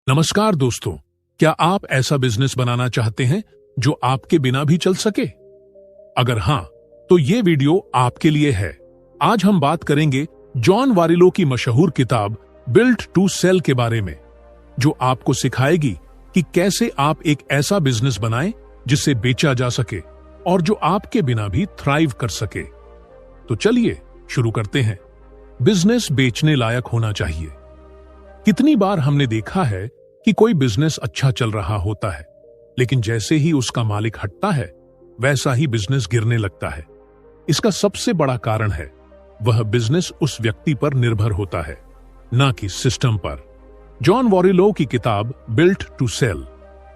नमस्कार दोस्तों, क्या आप ऐसा बिजनेस बनाना चाहते हैं जो आपके बिना भी चल सके? अगर हां, तो ये वीडियो आपके लिए है। आज हम बात करेंगे जॉन वारिलो की मशहूर किताब बिल्ट टू सेल के बारे में, जो आपको सिखाएगी कि कैसे आप एक ऐसा बिजनेस बनाएं जिसे बेचा जा सके और जो आपके बिना भी थ्राइव कर सके। तो चलिए शुरू करते हैं। बिजनेस बेचने लायक होना चाहिए। कितनी बार हमने देखा है कि कोई बिजनेस अच्छा चल रहा होता है, लेकिन जैसे ही उसका मालिक हटता है वैसा ही बिजनेस गिरने लगता है। इसका सबसे बड़ा कारण है वह बिजनेस उस व्यक्ति पर निर्भर होता है, ना कि सिस्टम पर। जॉन वारिलो की किताब बिल्ट टू सेल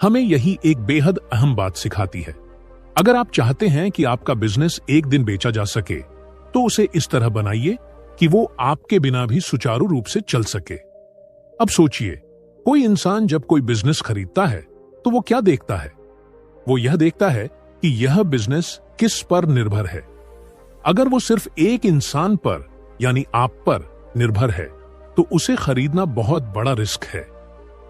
हमें यही एक बेहद अहम बात सिखाती है। अगर आप चाहते हैं कि आपका बिजनेस एक दिन बेचा जा सके, तो उसे इस तरह बनाइए कि वो आपके बिना भी सुचारू रूप से चल सके। अब सोचिए, कोई इंसान जब कोई बिजनेस खरीदता है तो वो क्या देखता है? वो यह देखता है कि यह बिजनेस किस पर निर्भर है। अगर वो सिर्फ एक इंसान पर यानी आप पर निर्भर है तो उसे खरीदना बहुत बड़ा रिस्क है,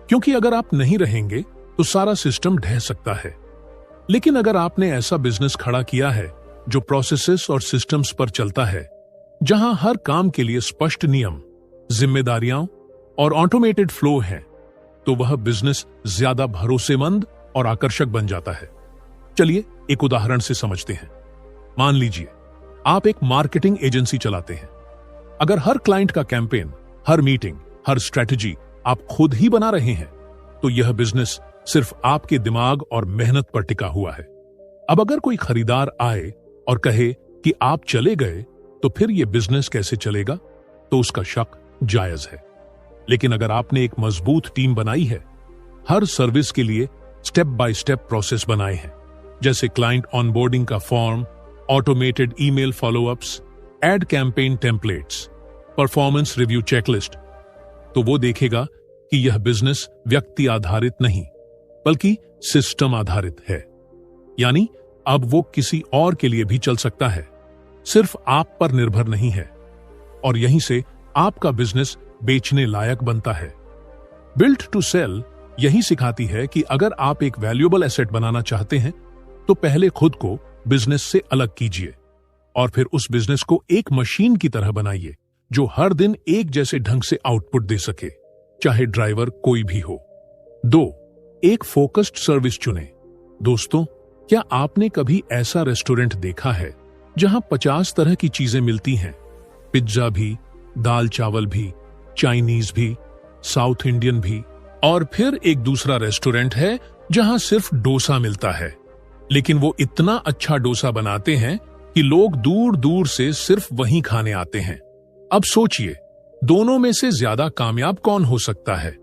क्योंकि अगर आप नहीं रहेंगे तो सारा सिस्टम ढह सकता है। लेकिन अगर आपने ऐसा बिजनेस खड़ा किया है जो प्रोसेसेस और सिस्टम्स पर चलता है, जहां हर काम के लिए स्पष्ट नियम, जिम्मेदारियां और ऑटोमेटेड फ्लो है, तो वह बिजनेस ज्यादा भरोसेमंद और आकर्षक बन जाता है। चलिए एक उदाहरण से समझते हैं। मान लीजिए आप एक मार्केटिंग एजेंसी चलाते हैं। अगर हर क्लाइंट का कैंपेन, हर मीटिंग, हर स्ट्रेटजी आप खुद ही बना रहे हैं, तो यह बिजनेस सिर्फ आपके दिमाग और मेहनत पर टिका हुआ है। अब अगर कोई खरीदार आए और कहे कि आप चले गए, तो फिर यह बिजनेस कैसे चलेगा? तो उसका शक जायज है। लेकिन अगर आपने एक मजबूत टीम बनाई है, हर सर्विस के लिए स्टेप बाय स्टेप प्रोसेस बनाए हैं, जैसे क्लाइंट ऑनबोर्डिंग का form, automated email follow-ups, ad campaign templates, performance review checklist, तो वो देखेगा कि यह बिजनेस व्यक्ति आधारित नहीं बल्कि सिस्टम आधारित है। यानी अब वो किसी और के लिए भी चल सकता है, सिर्फ आप पर निर्भर नहीं है। और यहीं से आपका बिजनेस बेचने लायक बनता है। बिल्ट टू सेल यही सिखाती है कि अगर आप एक वैल्यूएबल एसेट बनाना चाहते हैं, तो पहले खुद को बिजनेस से अलग कीजिए और फिर उस बिजनेस को एक मशीन की तरह बनाइए जो हर दिन एक जैसे ढंग से आउटपुट दे सके, चाहे ड्राइवर कोई भी हो। 2, एक फोकस्ड सर्विस चुनें। दोस्तों, क्या आपने कभी ऐसा रेस्टोरेंट देखा है जहां 50 तरह की चीजें मिलती हैं? पिज्जा भी, दाल चावल भी, चाइनीज भी, साउथ इंडियन भी, और फिर एक दूसरा रेस्टोरेंट है जहां सिर्फ डोसा मिलता है, लेकिन वो इतना अच्छा डोसा बनाते हैं कि लोग दूर दूर से सिर्फ वहीं खाने आते हैं। अब सोचिए, दोनों में से ज्यादा कामयाब कौन हो सकता है?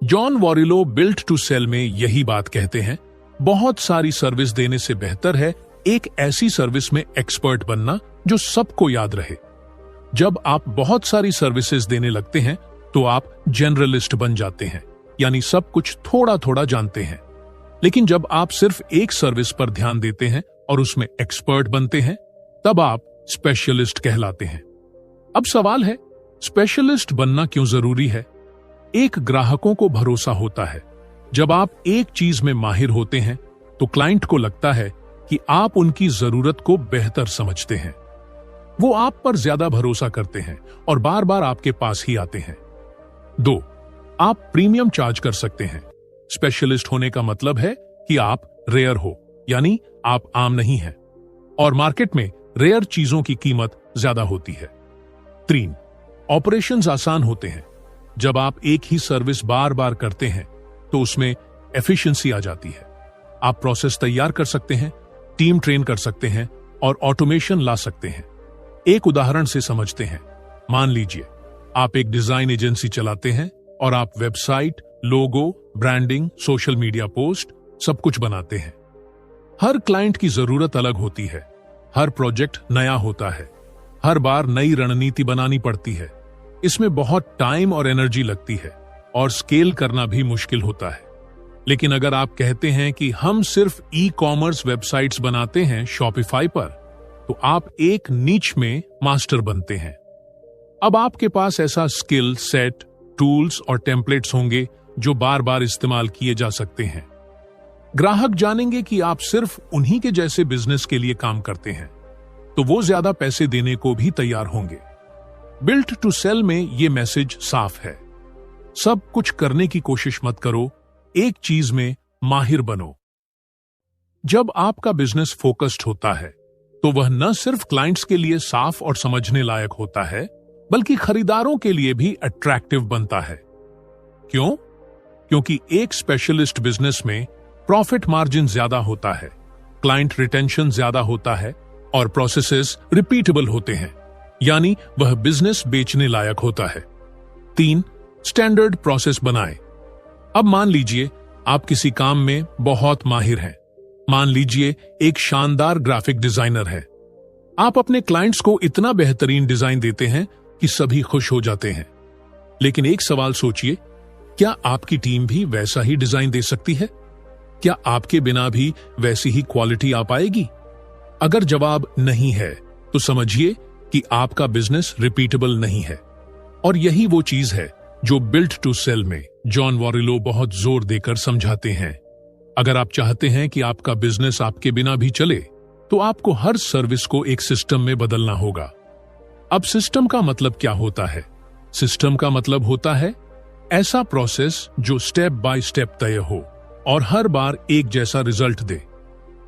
जॉन वारिलो बिल्ट टू सेल में यही बात कहते हैं। बहुत सारी सर्विस देने से बेहतर है एक ऐसी सर्विस में एक्सपर्ट बनना जो सबको याद रहे। जब आप बहुत सारी सर्विसेज देने लगते हैं तो आप जनरलिस्ट बन जाते हैं, यानी सब कुछ थोड़ा थोड़ा जानते हैं। लेकिन जब आप सिर्फ एक सर्विस पर ध्यान देते हैं और उसमें एक्सपर्ट बनते हैं, तब आप स्पेशलिस्ट कहलाते हैं। अब सवाल है, स्पेशलिस्ट बनना क्यों जरूरी है? एक, ग्राहकों को भरोसा होता है। जब आप एक चीज में माहिर होते हैं तो क्लाइंट को लगता है कि आप उनकी जरूरत को बेहतर समझते हैं। वो आप पर ज्यादा भरोसा करते हैं और बार बार आपके पास ही आते हैं। 2, आप प्रीमियम चार्ज कर सकते हैं। स्पेशलिस्ट होने का मतलब है कि आप रेयर हो, यानी आप आम नहीं हैं, और मार्केट में रेयर चीजों की कीमत ज्यादा होती है। 3, ऑपरेशंस आसान होते हैं। जब आप एक ही सर्विस बार बार करते हैं तो उसमें एफिशिएंसी आ जाती है। आप प्रोसेस तैयार कर सकते हैं, टीम ट्रेन कर सकते हैं और ऑटोमेशन ला सकते हैं। एक उदाहरण से समझते हैं। मान लीजिए आप एक डिजाइन एजेंसी चलाते हैं और आप वेबसाइट, लोगो, ब्रांडिंग, सोशल मीडिया पोस्ट सब कुछ बनाते हैं। हर क्लाइंट की जरूरत अलग होती है, हर प्रोजेक्ट नया होता है, हर बार नई रणनीति बनानी पड़ती है। इसमें बहुत टाइम और एनर्जी लगती है और स्केल करना भी मुश्किल होता है। लेकिन अगर आप कहते हैं कि हम सिर्फ ई-कॉमर्स वेबसाइट्स बनाते हैं शॉपिफाई पर, तो आप एक नीच में मास्टर बनते हैं। अब आपके पास ऐसा स्किल सेट, टूल्स और टेम्पलेट्स होंगे जो बार बार इस्तेमाल किए जा सकते हैं। ग्राहक जानेंगे कि आप सिर्फ उन्हीं के जैसे बिजनेस के लिए काम करते हैं, तो वो ज्यादा पैसे देने को भी तैयार होंगे। बिल्ट टू सेल में ये मैसेज साफ है। सब कुछ करने की कोशिश मत करो, एक चीज में माहिर बनो। जब आपका बिजनेस फोकस्ड होता है तो वह न सिर्फ क्लाइंट्स के लिए साफ और समझने लायक होता है, बल्कि खरीदारों के लिए भी अट्रैक्टिव बनता है। क्यों? क्योंकि एक स्पेशलिस्ट बिजनेस में प्रॉफिट मार्जिन ज्यादा होता है, क्लाइंट रिटेंशन ज्यादा होता है और प्रोसेसेस रिपीटेबल होते हैं, यानी वह बिजनेस बेचने लायक होता है। 3. स्टैंडर्ड प्रोसेस बनाएं। अब मान लीजिए आप किसी काम में बहुत माहिर हैं। मान लीजिए एक शानदार ग्राफिक डिजाइनर है। आप अपने क्लाइंट्स को इतना बेहतरीन डिजाइन देते हैं कि सभी खुश हो जाते हैं। लेकिन एक सवाल सोचिए, क्या आपकी टीम भी वैसा ही डिजाइन दे सकती है? क्या आपके बिना भी वैसी ही क्वालिटी आ पाएगी? अगर जवाब नहीं है तो समझिए कि आपका बिजनेस रिपीटेबल नहीं है। और यही वो चीज है जो बिल्ट टू सेल में जॉन वॉरेलो बहुत जोर देकर समझाते हैं। अगर आप चाहते हैं कि आपका बिजनेस आपके बिना भी चले, तो आपको हर सर्विस को एक सिस्टम में बदलना होगा। अब सिस्टम का मतलब क्या होता है? सिस्टम का मतलब होता है ऐसा प्रोसेस जो स्टेप बाय स्टेप तय हो और हर बार एक जैसा रिजल्ट दे।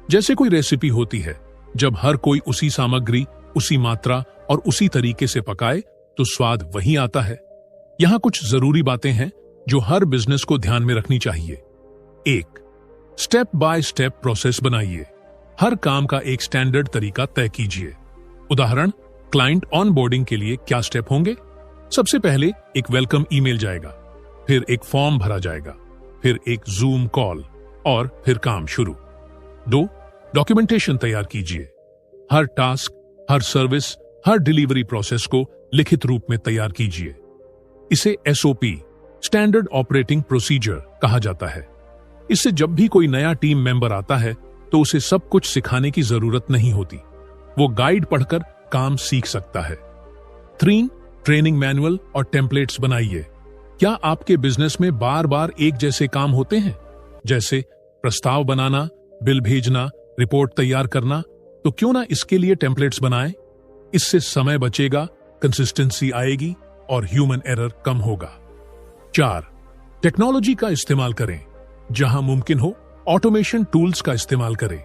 जैसे कोई रेसिपी होती है, जब हर कोई उसी सामग्री, उसी मात्रा और उसी तरीके से पकाए तो स्वाद वही आता है। यहां कुछ जरूरी बातें हैं जो हर बिजनेस को ध्यान में रखनी चाहिए। 1. स्टेप बाय स्टेप प्रोसेस बनाइए। हर काम का एक स्टैंडर्ड तरीका तय कीजिए। उदाहरण, क्लाइंट ऑनबोर्डिंग के लिए क्या स्टेप होंगे? सबसे पहले एक वेलकम ईमेल जाएगा, फिर एक फॉर्म भरा जाएगा, फिर एक जूम कॉल और फिर काम शुरू। 2. डॉक्यूमेंटेशन तैयार कीजिए। हर टास्क, हर सर्विस, हर डिलीवरी प्रोसेस को लिखित रूप में तैयार कीजिए। इसे SOP, स्टैंडर्ड ऑपरेटिंग प्रोसीजर कहा जाता है। इससे जब भी कोई नया टीम मेंबर आता है तो उसे सब कुछ सिखाने की जरूरत नहीं होती। वो गाइड पढ़कर काम सीख सकता है। 3. ट्रेनिंग मैनुअल और टेम्पलेट्स बनाइए। क्या आपके बिजनेस में बार बार एक जैसे काम होते हैं, जैसे प्रस्ताव बनाना, बिल भेजना, रिपोर्ट तैयार करना? तो क्यों ना इसके लिए टेम्पलेट्स बनाएं। इससे समय बचेगा, कंसिस्टेंसी आएगी और ह्यूमन एरर कम होगा। 4. टेक्नोलॉजी का इस्तेमाल करें। जहां मुमकिन हो ऑटोमेशन टूल्स का इस्तेमाल करें,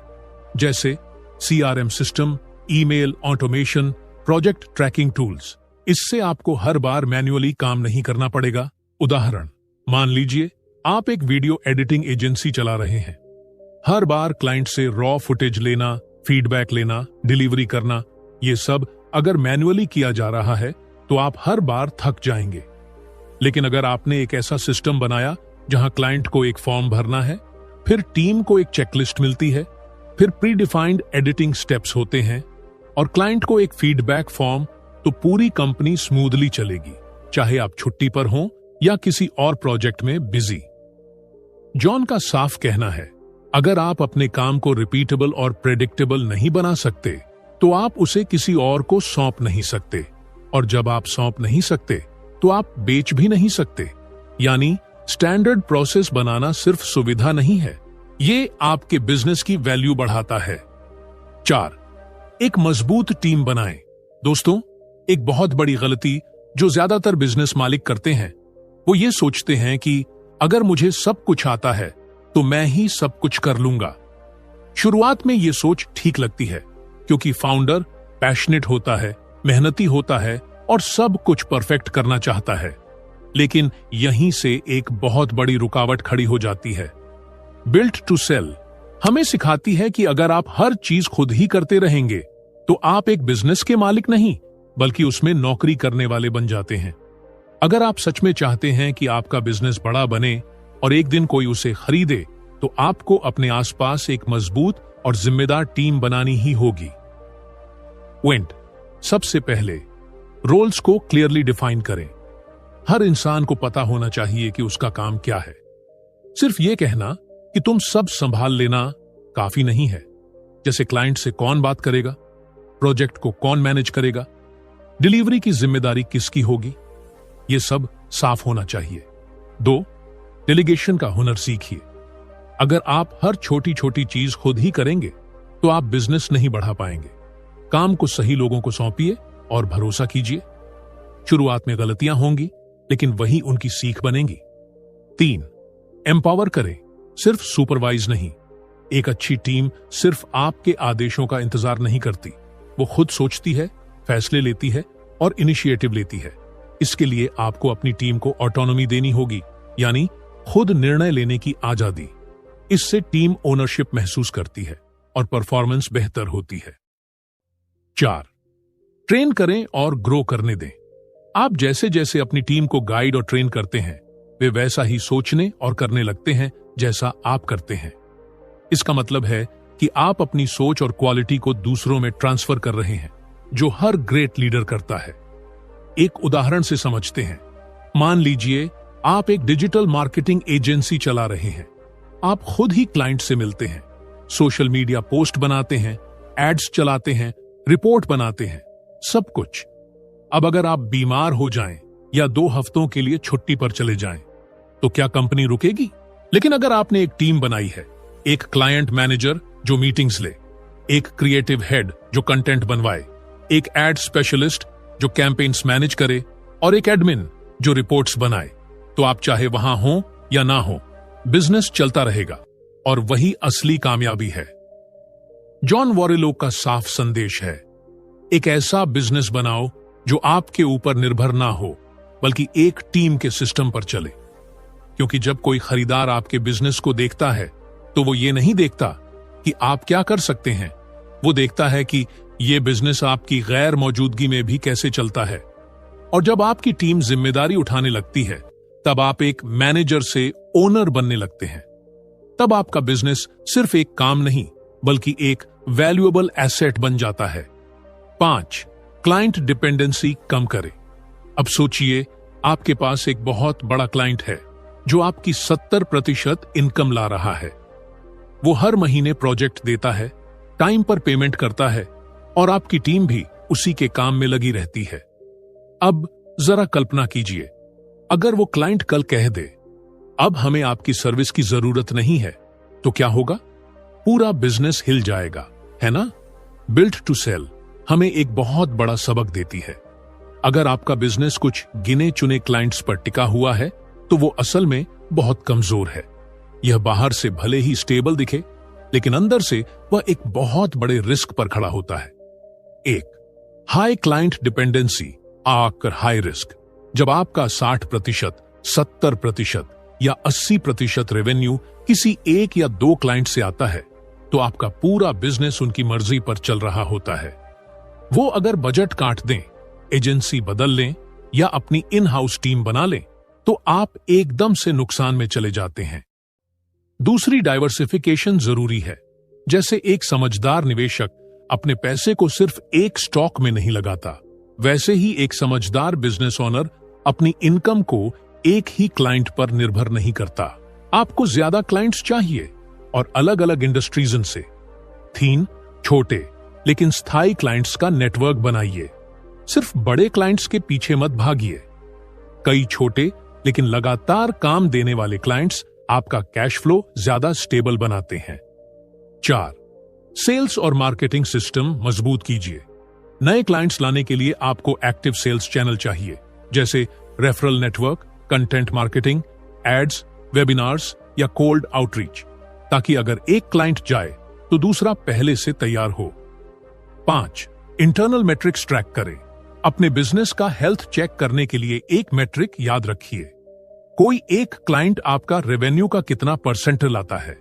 जैसे CRM system, email automation, project tracking tools. इससे आपको हर बार मैन्युअली काम नहीं करना पड़ेगा। उदाहरण, मान लीजिए आप एक वीडियो एडिटिंग एजेंसी चला रहे हैं। हर बार क्लाइंट से रॉ फुटेज लेना, फीडबैक लेना, डिलीवरी करना, ये सब अगर मैन्युअली किया जा रहा है तो आप हर बार थक जाएंगे। लेकिन अगर आपने एक ऐसा सिस्टम बनाया जहां क्लाइंट को एक फॉर्म भरना है, फिर टीम को एक चेकलिस्ट मिलती है, फिर प्री डिफाइंड एडिटिंग स्टेप्स होते हैं और क्लाइंट को एक फीडबैक फॉर्म, तो पूरी कंपनी स्मूथली चलेगी, चाहे आप छुट्टी पर हों या किसी और प्रोजेक्ट में बिजी। जॉन का साफ कहना है, अगर आप अपने काम को रिपीटेबल और प्रेडिक्टेबल नहीं बना सकते तो आप उसे किसी और को सौंप नहीं सकते, और जब आप सौंप नहीं सकते तो आप बेच भी नहीं सकते। यानी स्टैंडर्ड प्रोसेस बनाना सिर्फ सुविधा नहीं है, ये आपके बिजनेस की वैल्यू बढ़ाता है। 4. एक मजबूत टीम बनाएं। दोस्तों, एक बहुत बड़ी गलती जो ज्यादातर बिजनेस मालिक करते हैं, वो ये सोचते हैं कि अगर मुझे सब कुछ आता है तो मैं ही सब कुछ कर लूंगा। शुरुआत में ये सोच ठीक लगती है, क्योंकि फाउंडर पैशनेट होता है, मेहनती होता है और सब कुछ परफेक्ट करना चाहता है। लेकिन यहीं से एक बहुत बड़ी रुकावट खड़ी हो जाती है। बिल्ट टू सेल हमें सिखाती है कि अगर आप हर चीज खुद ही करते रहेंगे तो आप एक बिजनेस के मालिक नहीं, बल्कि उसमें नौकरी करने वाले बन जाते हैं। अगर आप सच में चाहते हैं कि आपका बिजनेस बड़ा बने और एक दिन कोई उसे खरीदे, तो आपको अपने आसपास एक मजबूत और जिम्मेदार टीम बनानी ही होगी। सबसे पहले रोल्स को क्लियरली डिफाइन करें। हर इंसान को पता होना चाहिए कि उसका काम क्या है। सिर्फ ये कहना कि तुम सब संभाल लेना काफी नहीं है। जैसे क्लाइंट से कौन बात करेगा, प्रोजेक्ट को कौन मैनेज करेगा, डिलीवरी की जिम्मेदारी किसकी होगी, ये सब साफ होना चाहिए। 2. डेलीगेशन का हुनर सीखिए। अगर आप हर छोटी छोटी चीज खुद ही करेंगे तो आप बिजनेस नहीं बढ़ा पाएंगे। काम को सही लोगों को सौंपिए और भरोसा कीजिए। शुरुआत में गलतियां होंगी, लेकिन वही उनकी सीख बनेंगी। 3, एम्पावर करें, सिर्फ सुपरवाइज नहीं। एक अच्छी टीम सिर्फ आपके आदेशों का इंतजार नहीं करती, वो खुद सोचती है, फैसले लेती है और इनिशिएटिव लेती है। इसके लिए आपको अपनी टीम को ऑटोनॉमी देनी होगी, यानी खुद निर्णय लेने की आजादी। इससे टीम ओनरशिप महसूस करती है और परफॉर्मेंस बेहतर होती है। 4, ट्रेन करें और ग्रो करने दें। आप जैसे जैसे अपनी टीम को गाइड और ट्रेन करते हैं, वे वैसा ही सोचने और करने लगते हैं जैसा आप करते हैं। इसका मतलब है कि आप अपनी सोच और क्वालिटी को दूसरों में ट्रांसफर कर रहे हैं, जो हर ग्रेट लीडर करता है। एक उदाहरण से समझते हैं। मान लीजिए आप एक डिजिटल मार्केटिंग एजेंसी चला रहे हैं। आप खुद ही क्लाइंट से मिलते हैं, सोशल मीडिया पोस्ट बनाते हैं, एड्स चलाते हैं, रिपोर्ट बनाते हैं, सब कुछ। अब अगर आप बीमार हो जाएं या 2 हफ्तों के लिए छुट्टी पर चले जाएं, तो क्या कंपनी रुकेगी? लेकिन अगर आपने एक टीम बनाई है, एक क्लाइंट मैनेजर जो मीटिंग्स ले, एक क्रिएटिव हेड जो कंटेंट बनवाए, एक एड स्पेशलिस्ट जो कैंपेन्स मैनेज करे और एक एडमिन जो रिपोर्ट्स बनाए, तो आप चाहे वहां हो या ना हो, बिजनेस चलता रहेगा। और वही असली कामयाबी है। जॉन वॉरेलो का साफ संदेश है, एक ऐसा बिजनेस बनाओ जो आपके ऊपर निर्भर ना हो, बल्कि एक टीम के सिस्टम पर चले। क्योंकि जब कोई खरीदार आपके बिजनेस को देखता है, तो वो ये नहीं देखता कि आप क्या कर सकते हैं, वो देखता है कि ये बिजनेस आपकी गैर मौजूदगी में भी कैसे चलता है। और जब आपकी टीम जिम्मेदारी उठाने लगती है, तब आप एक मैनेजर से ओनर बनने लगते हैं। तब आपका बिजनेस सिर्फ एक काम नहीं, बल्कि एक वैल्यूएबल एसेट बन जाता है। 5, क्लाइंट डिपेंडेंसी कम करें। अब सोचिए, आपके पास एक बहुत बड़ा क्लाइंट है जो आपकी 70% इनकम ला रहा है। वो हर महीने प्रोजेक्ट देता है, टाइम पर पेमेंट करता है और आपकी टीम भी उसी के काम में लगी रहती है। अब जरा कल्पना कीजिए, अगर वो क्लाइंट कल कह दे, अब हमें आपकी सर्विस की जरूरत नहीं है, तो क्या होगा? पूरा बिजनेस हिल जाएगा, है ना? बिल्ड टू सेल हमें एक बहुत बड़ा सबक देती है। अगर आपका बिजनेस कुछ गिने चुने क्लाइंट्स पर टिका हुआ है, तो वो असल में बहुत कमजोर है। यह बाहर से भले ही स्टेबल दिखे, लेकिन अंदर से वह एक बहुत बड़े रिस्क पर खड़ा होता है। 1, हाई क्लाइंट डिपेंडेंसी आकर हाई रिस्क। जब आपका 60%, 70% या 80% रेवेन्यू किसी एक या 2 क्लाइंट से आता है, तो आपका पूरा बिजनेस उनकी मर्जी पर चल रहा होता है। वो अगर बजट काट दें, एजेंसी बदल लें या अपनी इन हाउस टीम बना लें, तो आप एकदम से नुकसान में चले जाते हैं। दूसरी, डाइवर्सिफिकेशन जरूरी है। जैसे एक समझदार निवेशक अपने पैसे को सिर्फ एक स्टॉक में नहीं लगाता, वैसे ही एक समझदार बिजनेस ओनर अपनी इनकम को एक ही क्लाइंट पर निर्भर नहीं करता। आपको ज्यादा क्लाइंट्स चाहिए और अलग अलग इंडस्ट्रीज से। 3, छोटे लेकिन स्थायी क्लाइंट्स का नेटवर्क बनाइए। सिर्फ बड़े क्लाइंट्स के पीछे मत भागिए। कई छोटे लेकिन लगातार काम देने वाले क्लाइंट्स आपका कैश फ्लो ज्यादा स्टेबल बनाते हैं। 4, सेल्स और मार्केटिंग सिस्टम मजबूत कीजिए। नए क्लाइंट्स लाने के लिए आपको एक्टिव सेल्स चैनल चाहिए, जैसे referral network, content marketing, ads, webinars या कोल्ड आउटरीच, ताकि अगर एक क्लाइंट जाए तो दूसरा पहले से तैयार हो। 5, इंटरनल मैट्रिक्स ट्रैक करें। अपने बिजनेस का हेल्थ चेक करने के लिए एक मैट्रिक याद रखिए। कोई एक क्लाइंट आपका रेवेन्यू का कितना % लाता है।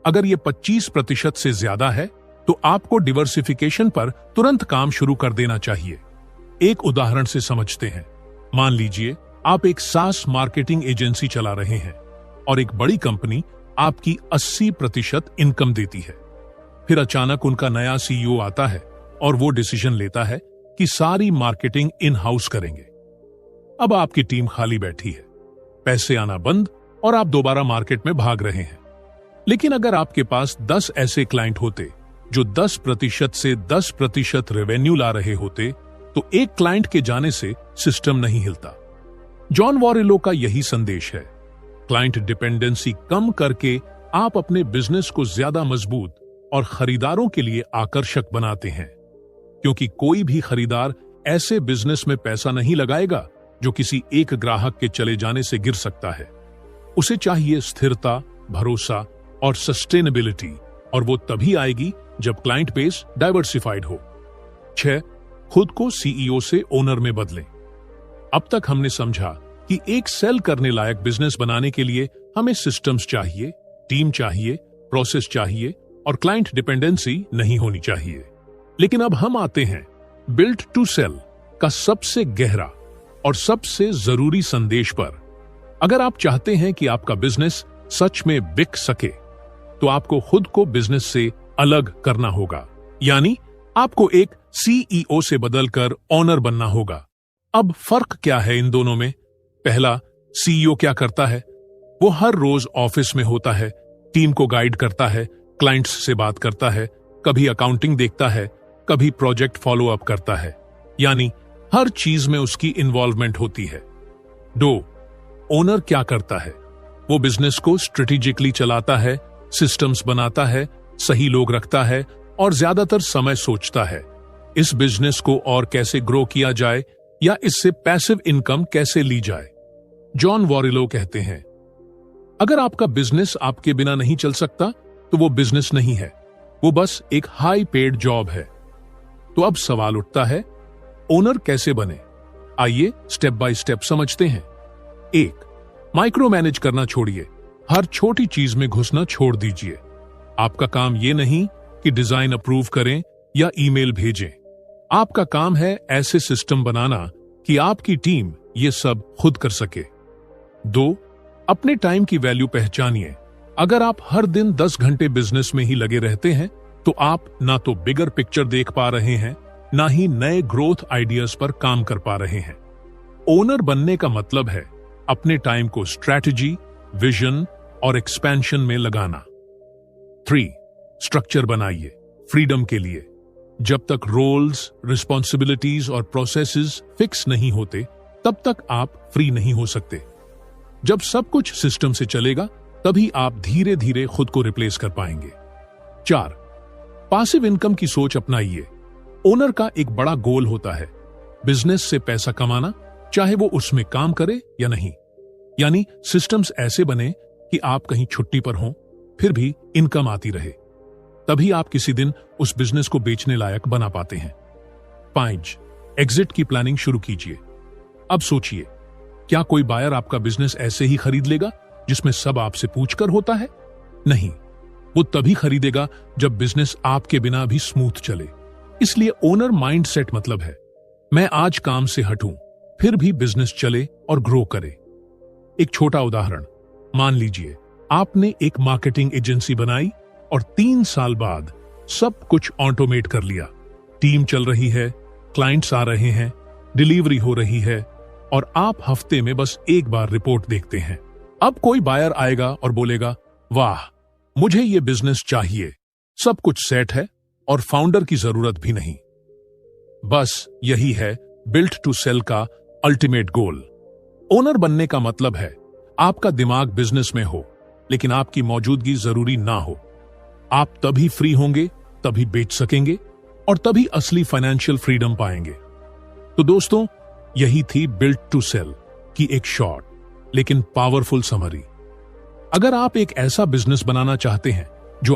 अगर यह 25% से ज्यादा है, तो आपको डिवर्सिफिकेशन पर तुरंत काम शुरू कर देना चाहिए। एक उदाहरण से समझते हैं। मान लीजिए आप एक सास मार्केटिंग एजेंसी चला रहे हैं और एक बड़ी कंपनी आपकी 80% इनकम देती है। फिर अचानक उनका नया CEO आता है और वो डिसीजन लेता है कि सारी मार्केटिंग इन हाउस करेंगे। अब आपकी टीम खाली बैठी है, पैसे आना बंद और आप दोबारा मार्केट में भाग रहे हैं। लेकिन अगर आपके पास 10 ऐसे क्लाइंट होते जो 10% से 10% रेवेन्यू ला रहे होते, तो एक क्लाइंट के जाने से सिस्टम नहीं हिलता। जॉन वॉरेलो का यही संदेश है, क्लाइंट डिपेंडेंसी कम करके आप अपने बिजनेस को ज्यादा मजबूत और खरीदारों के लिए आकर्षक बनाते हैं, क्योंकि कोई भी खरीदार ऐसे बिजनेस में पैसा नहीं लगाएगा जो किसी एक ग्राहक के चले जाने से गिर सकता है। उसे चाहिए स्थिरता, भरोसा और सस्टेनेबिलिटी, और वो तभी आएगी जब क्लाइंट बेस डाइवर्सिफाइड हो। 6. खुद को सीईओ से ओनर में बदलें। अब तक हमने समझा कि एक सेल करने लायक बिजनेस बनाने के लिए हमें सिस्टम्स चाहिए, टीम चाहिए, प्रोसेस चाहिए और क्लाइंट डिपेंडेंसी नहीं होनी चाहिए। लेकिन अब हम आते हैं बिल्ट टू सेल का सबसे गहरा और सबसे जरूरी संदेश पर। अगर आप चाहते हैं कि आपका बिजनेस सच में बिक सके, तो आपको खुद को बिजनेस से अलग करना होगा, यानी आपको एक सीईओ से बदलकर ओनर बनना होगा। अब फर्क क्या है इन दोनों में? पहला, सीईओ क्या करता है? वो हर रोज ऑफिस में होता है, टीम को गाइड करता है, क्लाइंट्स से बात करता है, कभी अकाउंटिंग देखता है, कभी प्रोजेक्ट फॉलो अप करता है, यानी हर चीज में उसकी इन्वॉल्वमेंट होती है। 2, ओनर क्या करता है? वो बिजनेस को स्ट्रेटेजिकली चलाता है, सिस्टम्स बनाता है, सही लोग रखता है और ज्यादातर समय सोचता है इस बिजनेस को और कैसे ग्रो किया जाए या इससे पैसिव इनकम कैसे ली जाए। जॉन वॉरिलो कहते हैं, अगर आपका बिजनेस आपके बिना नहीं चल सकता तो वो बिजनेस नहीं है, वो बस एक हाई पेड जॉब है। तो अब सवाल उठता है, ओनर कैसे बने? आइए स्टेप बाय स्टेप समझते हैं। 1, माइक्रो मैनेज करना छोड़िए, हर छोटी चीज में घुसना छोड़ दीजिए। आपका काम यह नहीं कि डिजाइन अप्रूव करें या ईमेल भेजें। आपका काम है ऐसे सिस्टम बनाना कि आपकी टीम ये सब खुद कर सके। 2, अपने टाइम की वैल्यू पहचानिए। अगर आप हर दिन 10 घंटे बिजनेस में ही लगे रहते हैं, तो आप ना तो बिगर पिक्चर देख पा रहे हैं, ना ही नए ग्रोथ आइडियाज पर काम कर पा रहे हैं। ओनर बनने का मतलब है अपने टाइम को स्ट्रैटेजी, विजन और एक्सपेंशन में लगाना। 3, स्ट्रक्चर बनाइए फ्रीडम के लिए। जब तक रोल्स, रिस्पॉन्सिबिलिटीज और प्रोसेसेस फिक्स नहीं होते, तब तक आप फ्री नहीं हो सकते। जब सब कुछ सिस्टम से चलेगा, तभी आप धीरे धीरे खुद को रिप्लेस कर पाएंगे। 4, पासिव इनकम की सोच अपनाइए। ओनर का एक बड़ा गोल होता है बिजनेस से पैसा कमाना, चाहे वो उसमें काम करे या नहीं। यानी सिस्टम्स ऐसे बने कि आप कहीं छुट्टी पर हों, फिर भी इनकम आती रहे। तभी आप किसी दिन उस बिजनेस को बेचने लायक बना पाते हैं। 5, एग्जिट की प्लानिंग शुरू कीजिए। अब सोचिए, क्या कोई बायर आपका बिजनेस ऐसे ही खरीद लेगा जिसमें सब आपसे पूछकर होता है? नहीं, वो तभी खरीदेगा जब बिजनेस आपके बिना भी स्मूथ चले। इसलिए ओनर माइंडसेट मतलब है, मैं आज काम से हटूं, फिर भी बिजनेस चले और ग्रो करे। एक छोटा उदाहरण, मान लीजिए आपने एक मार्केटिंग एजेंसी बनाई और 3 साल बाद सब कुछ ऑटोमेट कर लिया। टीम चल रही है, क्लाइंट्स आ रहे हैं, डिलीवरी हो रही है और आप हफ्ते में बस एक बार रिपोर्ट देखते हैं। अब कोई बायर आएगा और बोलेगा, वाह, मुझे ये बिजनेस चाहिए, सब कुछ सेट है और फाउंडर की जरूरत भी नहीं। बस यही है बिल्ट टू सेल का अल्टीमेट गोल। ओनर बनने का मतलब है आपका दिमाग बिजनेस में हो, लेकिन आपकी मौजूदगी जरूरी ना हो। आप तभी फ्री होंगे, तभी बेच सकेंगे और तभी असली फाइनेंशियल फ्रीडम पाएंगे। तो दोस्तों, यही थी बिल्ट टू सेल की एक शॉर्ट लेकिन पावरफुल समरी। अगर आप एक ऐसा बिजनेस बनाना चाहते हैं